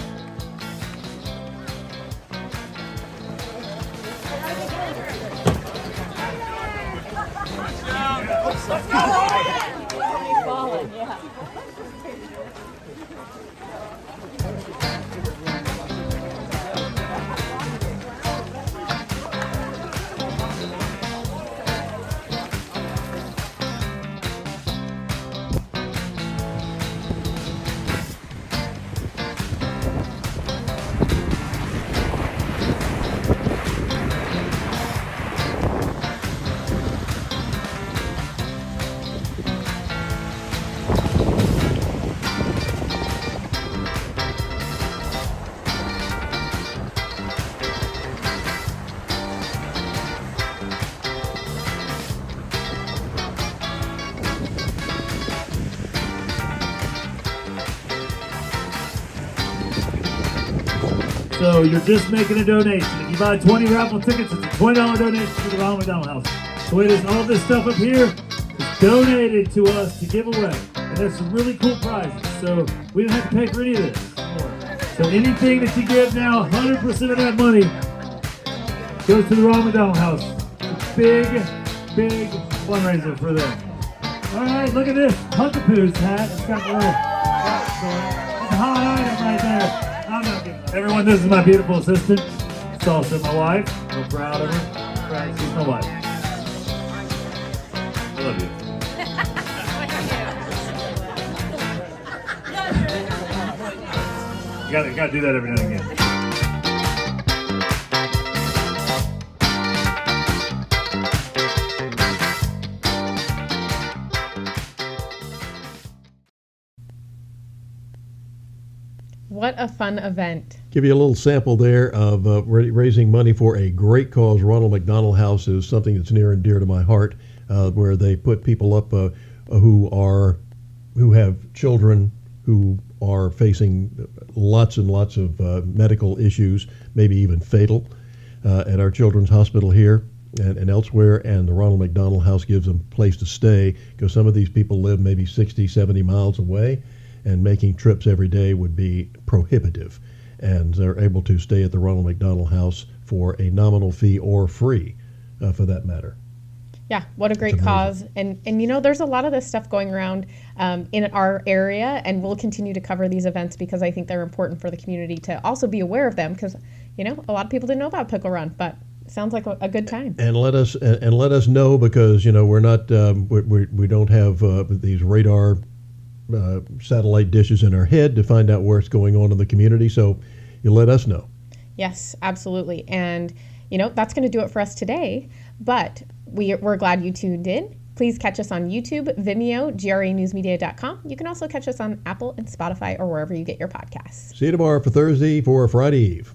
So you're just making a donation. If you buy 20 raffle tickets, it's a $20 donation to the Ronald McDonald House. So it is all this stuff up here is donated to us to give away. And there's some really cool prizes. So we don't have to pay for any of this. So anything that you give now, 100% of that money goes to the Ronald McDonald House. It's a big, big fundraiser for them. All right, look at this Huckapoos hat. It's got the little it's a hot item right there. I'm not giving up. Everyone, this is my beautiful assistant. It's also my wife. I'm proud of her. Proud she's my wife. I love you. You gotta do that every now and again. What a fun event. Give you a little sample there of raising money for a great cause. Ronald McDonald House is something that's near and dear to my heart, where they put people up who have children who are facing lots and lots of medical issues, maybe even fatal, at our children's hospital here and elsewhere. And the Ronald McDonald House gives them a place to stay, because some of these people live maybe 60, 70 miles away, and making trips every day would be prohibitive. And they're able to stay at the Ronald McDonald House for a nominal fee or free, for that matter. Yeah, what a great cause. And you know, there's a lot of this stuff going around in our area, and we'll continue to cover these events because I think they're important for the community to also be aware of them, because, you know, a lot of people didn't know about Pickle Run, but it sounds like a good time. And let us know, because, you know, we're not we don't have these radar satellite dishes in our head to find out where it's going on in the community. So you let us know. Yes, absolutely. And, you know, that's going to do it for us today. But we're glad you tuned in. Please catch us on YouTube, Vimeo, GRAnewsmedia.com. You can also catch us on Apple and Spotify or wherever you get your podcasts. See you tomorrow for Thursday for Friday Eve.